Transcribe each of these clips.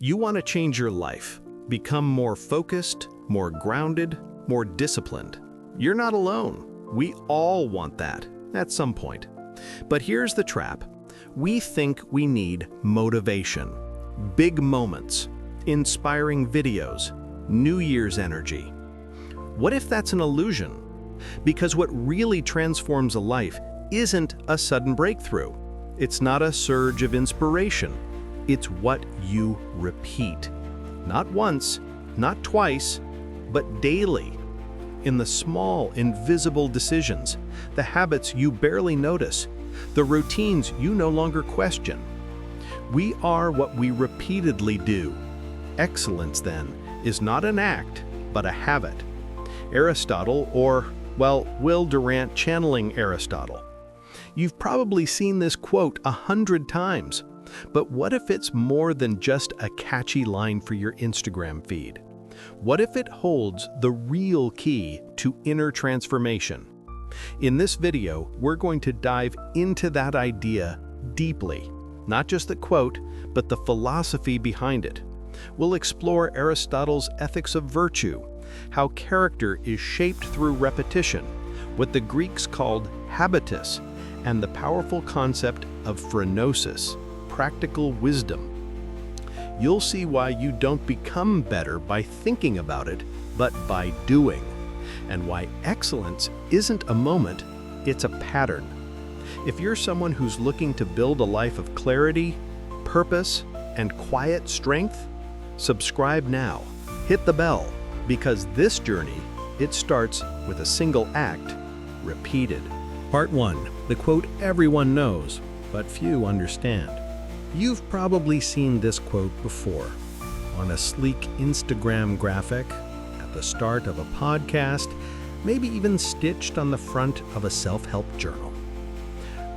You want to change your life, become more focused, more grounded, more disciplined. You're not alone. We all want that at some point. But here's the trap. We think we need motivation, big moments, inspiring videos, New Year's energy. What if that's an illusion? Because what really transforms a life isn't a sudden breakthrough. It's not a surge of inspiration. It's what you repeat. Not once, not twice, but daily. In the small, invisible decisions, the habits you barely notice, the routines you no longer question. We are what we repeatedly do. Excellence, then, is not an act, but a habit. Aristotle, or, well, Will Durant channeling Aristotle. You've probably seen this quote 100 times, but what if it's more than just a catchy line for your Instagram feed? What if it holds the real key to inner transformation? In this video, we're going to dive into that idea deeply. Not just the quote, but the philosophy behind it. We'll explore Aristotle's ethics of virtue, how character is shaped through repetition, what the Greeks called habitus, and the powerful concept of phronesis, practical wisdom. You'll see why you don't become better by thinking about it, but by doing, and why excellence isn't a moment, it's a pattern. If you're someone who's looking to build a life of clarity, purpose, and quiet strength, subscribe now. Hit the bell, because this journey, it starts with a single act, repeated. Part 1, the quote everyone knows, but few understand. You've probably seen this quote before, on a sleek Instagram graphic, at the start of a podcast, maybe even stitched on the front of a self-help journal.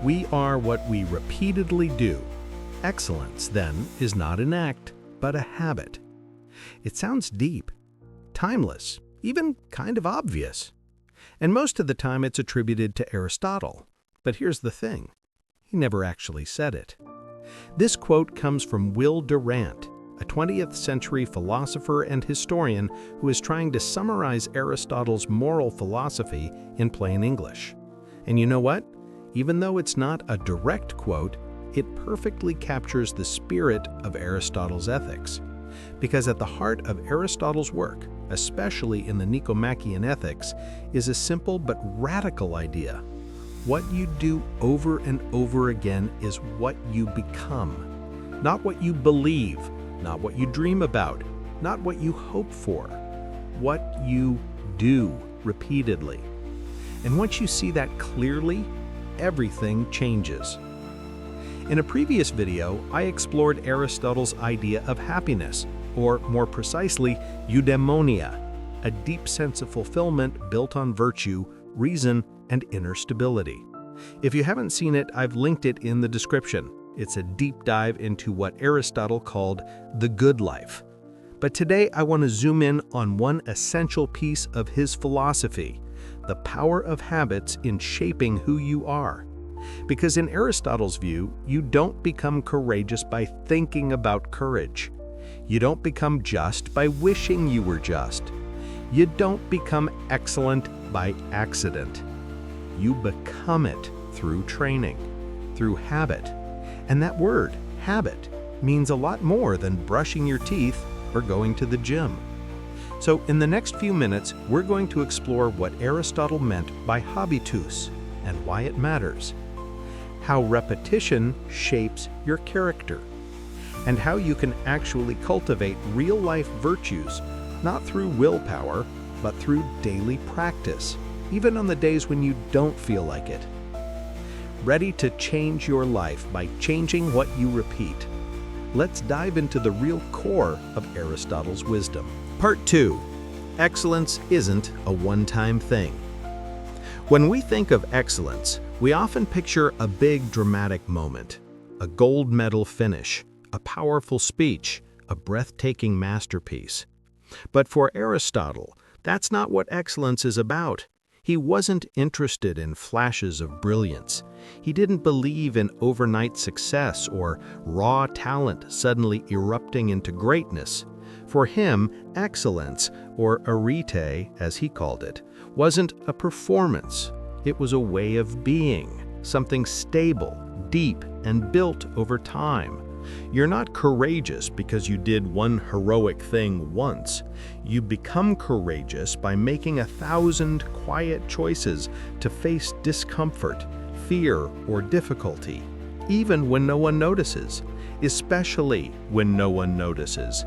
We are what we repeatedly do. Excellence, then, is not an act, but a habit. It sounds deep, timeless, even kind of obvious. And most of the time it's attributed to Aristotle. But here's the thing, he never actually said it. This quote comes from Will Durant, a 20th century philosopher and historian who is trying to summarize Aristotle's moral philosophy in plain English. And you know what? Even though it's not a direct quote, it perfectly captures the spirit of Aristotle's ethics. Because at the heart of Aristotle's work, especially in the Nicomachean Ethics, is a simple but radical idea. What you do over and over again is what you become. Not what you believe, not what you dream about, not what you hope for. What you do repeatedly. And once you see that clearly, everything changes. In a previous video, I explored Aristotle's idea of happiness, or more precisely, eudaimonia, a deep sense of fulfillment built on virtue, reason, and inner stability. If you haven't seen it, I've linked it in the description. It's a deep dive into what Aristotle called the good life. But today I want to zoom in on one essential piece of his philosophy, the power of habits in shaping who you are. Because in Aristotle's view, you don't become courageous by thinking about courage. You don't become just by wishing you were just. You don't become excellent by accident. You become it through training, through habit. And that word, habit, means a lot more than brushing your teeth or going to the gym. So in the next few minutes, we're going to explore what Aristotle meant by habitus and why it matters, how repetition shapes your character, and how you can actually cultivate real-life virtues, not through willpower, but through daily practice, even on the days when you don't feel like it. Ready to change your life by changing what you repeat? Let's dive into the real core of Aristotle's wisdom. Part 2. Excellence isn't a one-time thing. When we think of excellence, we often picture a big dramatic moment, a gold medal finish, a powerful speech, a breathtaking masterpiece. But for Aristotle, that's not what excellence is about. He wasn't interested in flashes of brilliance. He didn't believe in overnight success or raw talent suddenly erupting into greatness. For him, excellence, or arete, as he called it, wasn't a performance. It was a way of being, something stable, deep, and built over time. You're not courageous because you did one heroic thing once. You become courageous by making 1,000 quiet choices to face discomfort, fear, or difficulty, even when no one notices, especially when no one notices.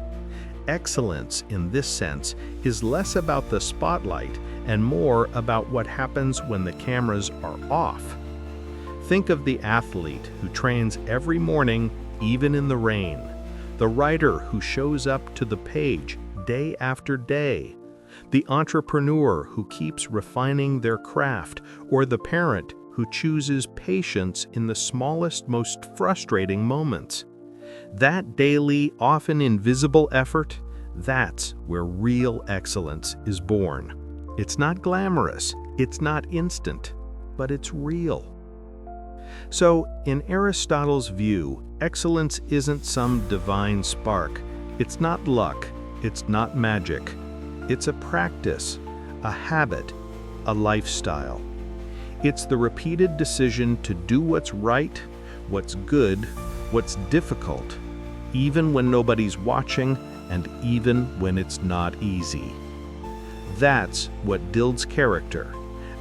Excellence, in this sense, is less about the spotlight and more about what happens when the cameras are off. Think of the athlete who trains every morning, even in the rain, the writer who shows up to the page day after day, the entrepreneur who keeps refining their craft, or the parent who chooses patience in the smallest, most frustrating moments. That daily, often invisible effort, that's where real excellence is born. It's not glamorous, it's not instant, but it's real. So, in Aristotle's view, excellence isn't some divine spark. It's not luck, it's not magic. It's a practice, a habit, a lifestyle. It's the repeated decision to do what's right, what's good, what's difficult, even when nobody's watching and even when it's not easy. That's what builds character.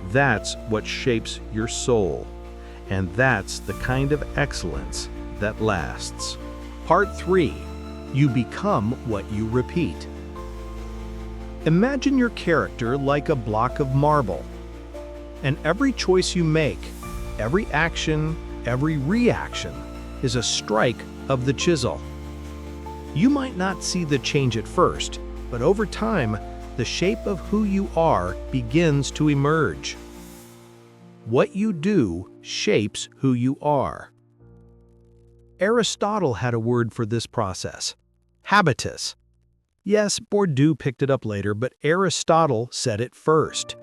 That's what shapes your soul. And that's the kind of excellence that lasts. Part 3. You become what you repeat. Imagine your character like a block of marble. And every choice you make, every action, every reaction, is a strike of the chisel. You might not see the change at first, but over time, the shape of who you are begins to emerge. What you do shapes who you are. Aristotle had a word for this process: habitus. Yes, Bourdieu picked it up later, but Aristotle said it first.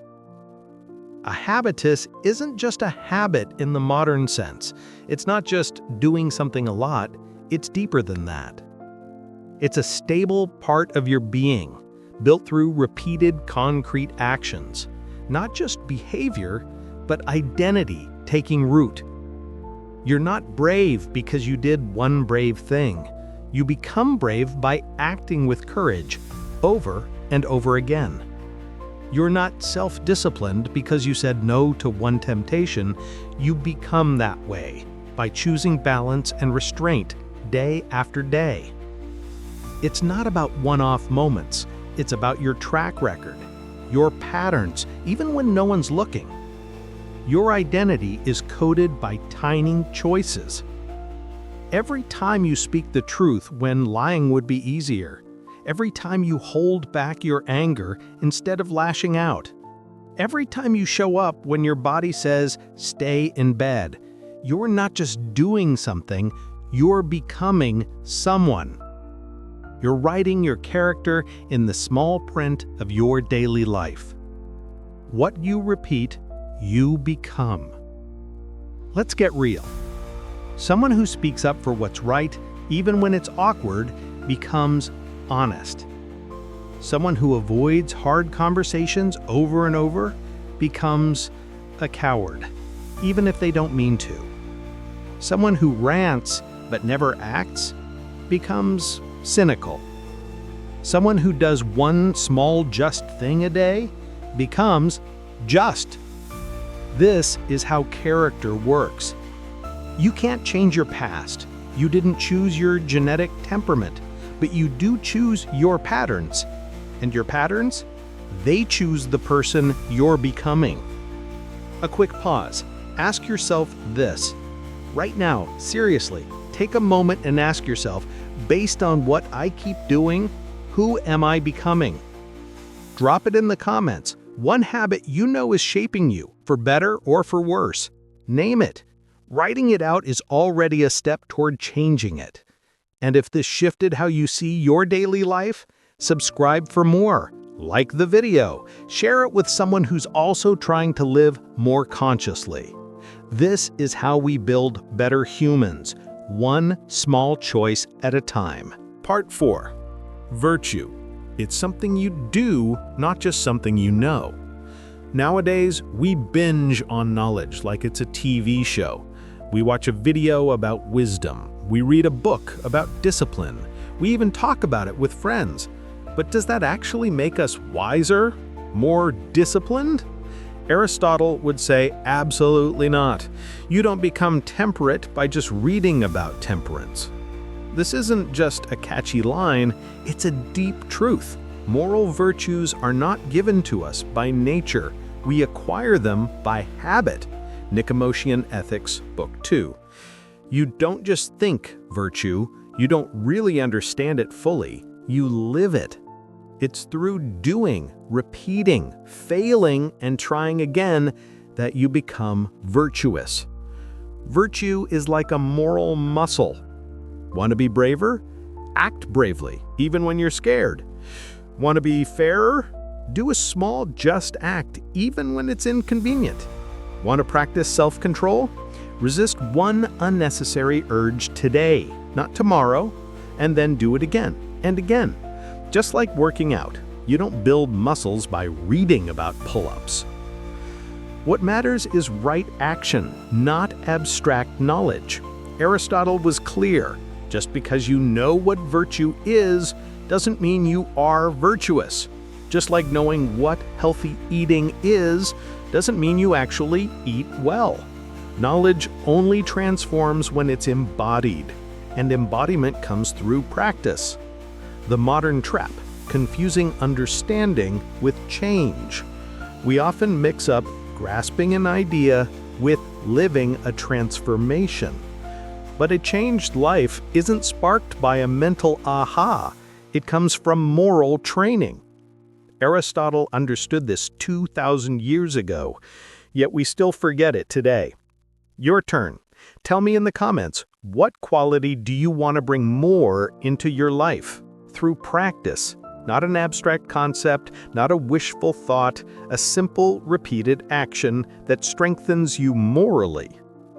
A habitus isn't just a habit in the modern sense. It's not just doing something a lot, it's deeper than that. It's a stable part of your being, built through repeated concrete actions. Not just behavior, but identity taking root. You're not brave because you did one brave thing. You become brave by acting with courage over and over again. You're not self-disciplined because you said no to one temptation. You become that way by choosing balance and restraint day after day. It's not about one-off moments. It's about your track record, your patterns, even when no one's looking. Your identity is coded by tiny choices. Every time you speak the truth when lying would be easier, every time you hold back your anger instead of lashing out, every time you show up when your body says, stay in bed, you're not just doing something, you're becoming someone. You're writing your character in the small print of your daily life. What you repeat, you become. Let's get real. Someone who speaks up for what's right, even when it's awkward, becomes honest. Someone who avoids hard conversations over and over becomes a coward, even if they don't mean to. Someone who rants but never acts becomes cynical. Someone who does one small just thing a day becomes just. This is how character works. You can't change your past. You didn't choose your genetic temperament, but you do choose your patterns. And your patterns? They choose the person you're becoming. A quick pause. Ask yourself this. Right now, seriously, take a moment and ask yourself, based on what I keep doing, who am I becoming? Drop it in the comments. One habit you know is shaping you, for better or for worse. Name it. Writing it out is already a step toward changing it. And if this shifted how you see your daily life, subscribe for more. like the video, share it with someone who's also trying to live more consciously. This is how we build better humans, one small choice at a time. Part 4. Virtue. It's something you do, not just something you know. Nowadays, we binge on knowledge like it's a TV show. We watch a video about wisdom. We read a book about discipline. We even talk about it with friends. But does that actually make us wiser? More disciplined? Aristotle would say absolutely not. You don't become temperate by just reading about temperance. This isn't just a catchy line, it's a deep truth. Moral virtues are not given to us by nature. We acquire them by habit. Nicomachean Ethics, Book 2. You don't just think virtue, you don't really understand it fully, you live it. It's through doing, repeating, failing, and trying again that you become virtuous. Virtue is like a moral muscle. Want to be braver? Act bravely, even when you're scared. Want to be fairer? Do a small, just act, even when it's inconvenient. Want to practice self-control? Resist one unnecessary urge today, not tomorrow, and then do it again and again. Just like working out, you don't build muscles by reading about pull-ups. What matters is right action, not abstract knowledge. Aristotle was clear. Just because you know what virtue is, doesn't mean you are virtuous. Just like knowing what healthy eating is, doesn't mean you actually eat well. Knowledge only transforms when it's embodied, and embodiment comes through practice. The modern trap, confusing understanding with change. We often mix up grasping an idea with living a transformation. But a changed life isn't sparked by a mental aha. It comes from moral training. Aristotle understood this 2,000 years ago, yet we still forget it today. Your turn. Tell me in the comments, what quality do you want to bring more into your life? Through practice, not an abstract concept, not a wishful thought, a simple, repeated action that strengthens you morally.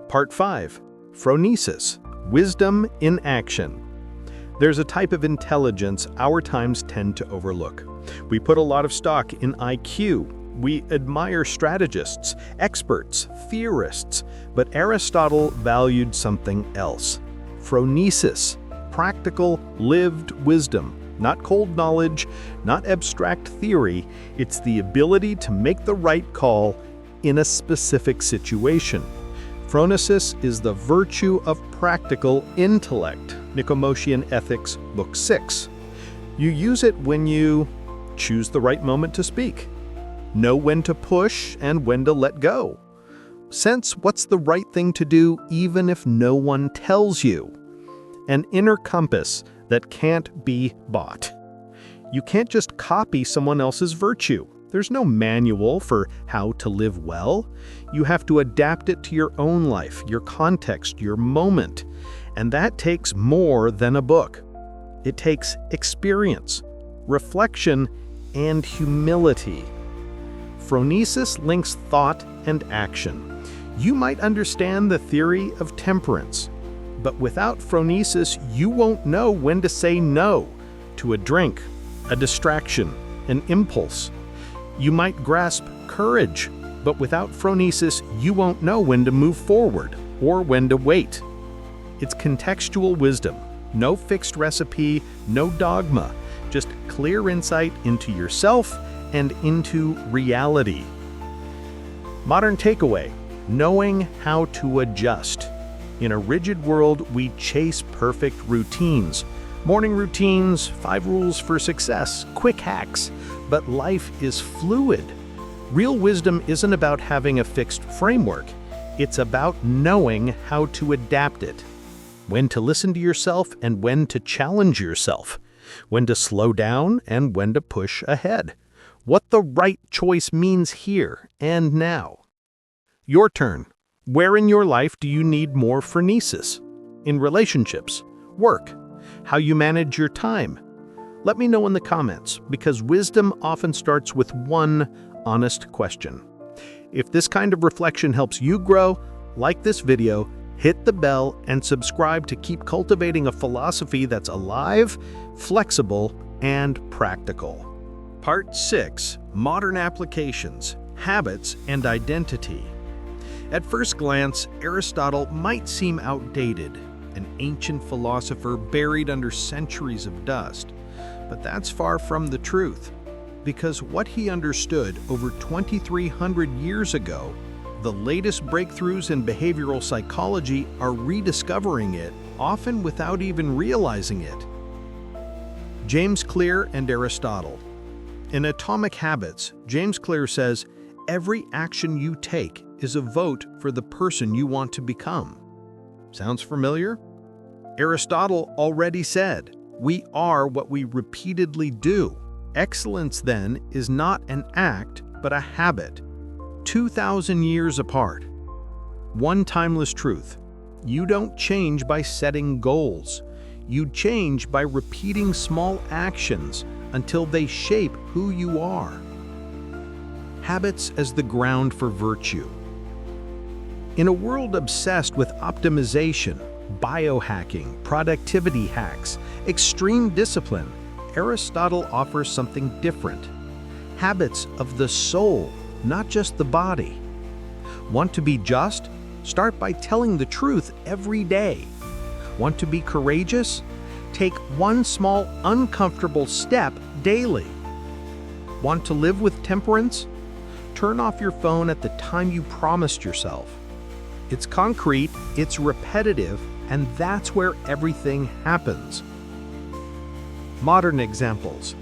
Part 5. Phronesis, wisdom in action. There's a type of intelligence our times tend to overlook. We put a lot of stock in IQ. We admire strategists, experts, theorists, but Aristotle valued something else. Phronesis, practical, lived wisdom. Not cold knowledge, not abstract theory. It's the ability to make the right call in a specific situation. Phronesis is the virtue of practical intellect. Nicomachean Ethics, Book 6. You use it when you choose the right moment to speak, know when to push and when to let go, sense what's the right thing to do even if no one tells you, an inner compass that can't be bought. You can't just copy someone else's virtue. There's no manual for how to live well. You have to adapt it to your own life, your context, your moment. And that takes more than a book. It takes experience, reflection, and humility. Phronesis links thought and action. You might understand the theory of temperance, but without phronesis, you won't know when to say no to a drink, a distraction, an impulse. You might grasp courage, but without phronesis, you won't know when to move forward or when to wait. It's contextual wisdom, no fixed recipe, no dogma, just clear insight into yourself and into reality. Modern takeaway, knowing how to adjust. In a rigid world, we chase perfect routines. Morning routines, 5 rules for success, quick hacks. But life is fluid. Real wisdom isn't about having a fixed framework. It's about knowing how to adapt it. When to listen to yourself and when to challenge yourself. When to slow down and when to push ahead. What the right choice means here and now. Your turn. Where in your life do you need more phronesis? In relationships, work, how you manage your time. Let me know in the comments, because wisdom often starts with one honest question. If this kind of reflection helps you grow, like this video, hit the bell and subscribe to keep cultivating a philosophy that's alive, flexible, and practical. Part 6. Modern Applications, Habits, and Identity. At first glance, Aristotle might seem outdated, an ancient philosopher buried under centuries of dust. But that's far from the truth, because what he understood over 2,300 years ago, the latest breakthroughs in behavioral psychology are rediscovering it, often without even realizing it. James Clear and Aristotle. In Atomic Habits, James Clear says, "Every action you take is a vote for the person you want to become." Sounds familiar? Aristotle already said, "We are what we repeatedly do." Excellence, then, is not an act, but a habit. 2,000 years apart. One timeless truth: you don't change by setting goals. You change by repeating small actions until they shape who you are. Habits as the ground for virtue. In a world obsessed with optimization, biohacking, productivity hacks, extreme discipline, Aristotle offers something different. Habits of the soul, not just the body. Want to be just? Start by telling the truth every day. Want to be courageous? Take one small, uncomfortable step daily. Want to live with temperance? Turn off your phone at the time you promised yourself. It's concrete, it's repetitive, and that's where everything happens. Modern examples.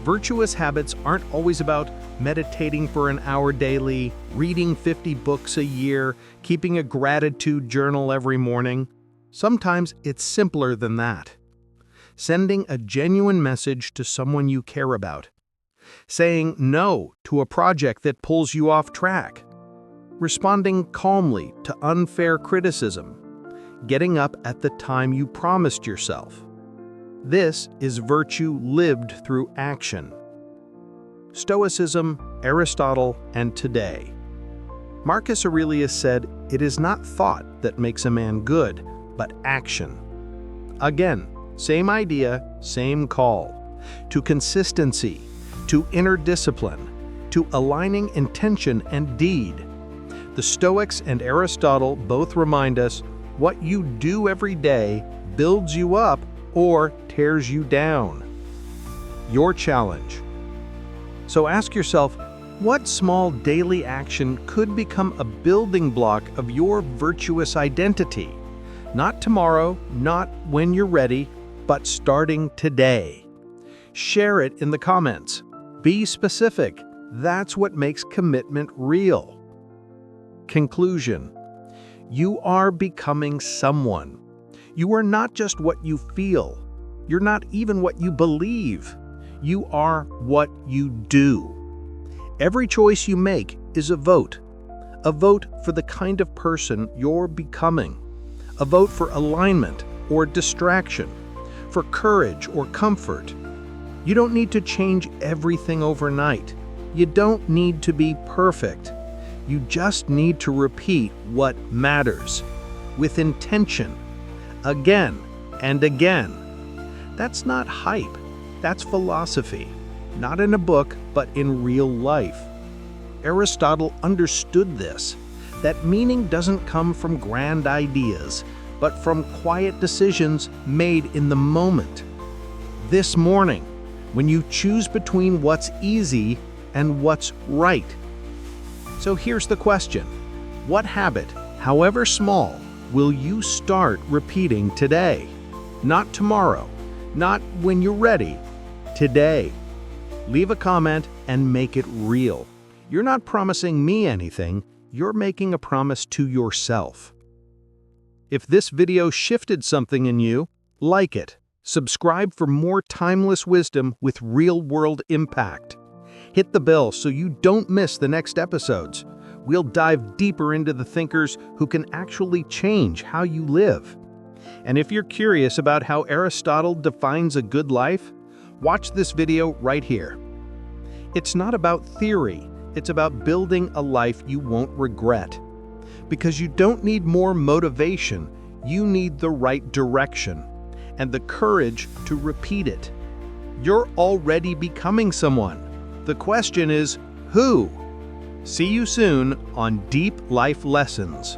Virtuous habits aren't always about meditating for an hour daily, reading 50 books a year, keeping a gratitude journal every morning. Sometimes it's simpler than that. Sending a genuine message to someone you care about. Saying no to a project that pulls you off track. Responding calmly to unfair criticism. Getting up at the time you promised yourself. This is virtue lived through action. Stoicism, Aristotle, and today. Marcus Aurelius said, "It is not thought that makes a man good, but action." Again, same idea, same call. To consistency, to inner discipline, to aligning intention and deed. The Stoics and Aristotle both remind us what you do every day builds you up or tears you down. Your challenge. So ask yourself, what small daily action could become a building block of your virtuous identity? Not tomorrow, not when you're ready, but starting today. Share it in the comments. Be specific. That's what makes commitment real. Conclusion. You are becoming someone. You are not just what you feel. You're not even what you believe. You are what you do. Every choice you make is a vote for the kind of person you're becoming, a vote for alignment or distraction, for courage or comfort. You don't need to change everything overnight. You don't need to be perfect. You just need to repeat what matters, with intention, again and again. That's not hype, that's philosophy, not in a book, but in real life. Aristotle understood this, that meaning doesn't come from grand ideas, but from quiet decisions made in the moment. This morning, when you choose between what's easy and what's right. So here's the question. What habit, however small, will you start repeating today? Not tomorrow, not when you're ready, today. Leave a comment and make it real. You're not promising me anything, you're making a promise to yourself. If this video shifted something in you, like it. Subscribe for more timeless wisdom with real-world impact. Hit the bell so you don't miss the next episodes. We'll dive deeper into the thinkers who can actually change how you live. And if you're curious about how Aristotle defines a good life, Watch this video right here. It's not about theory, it's about building a life you won't regret. Because you don't need more motivation, you need the right direction and the courage to repeat it. You're already becoming someone. The question is, who? See you soon on Deep Life Lessons.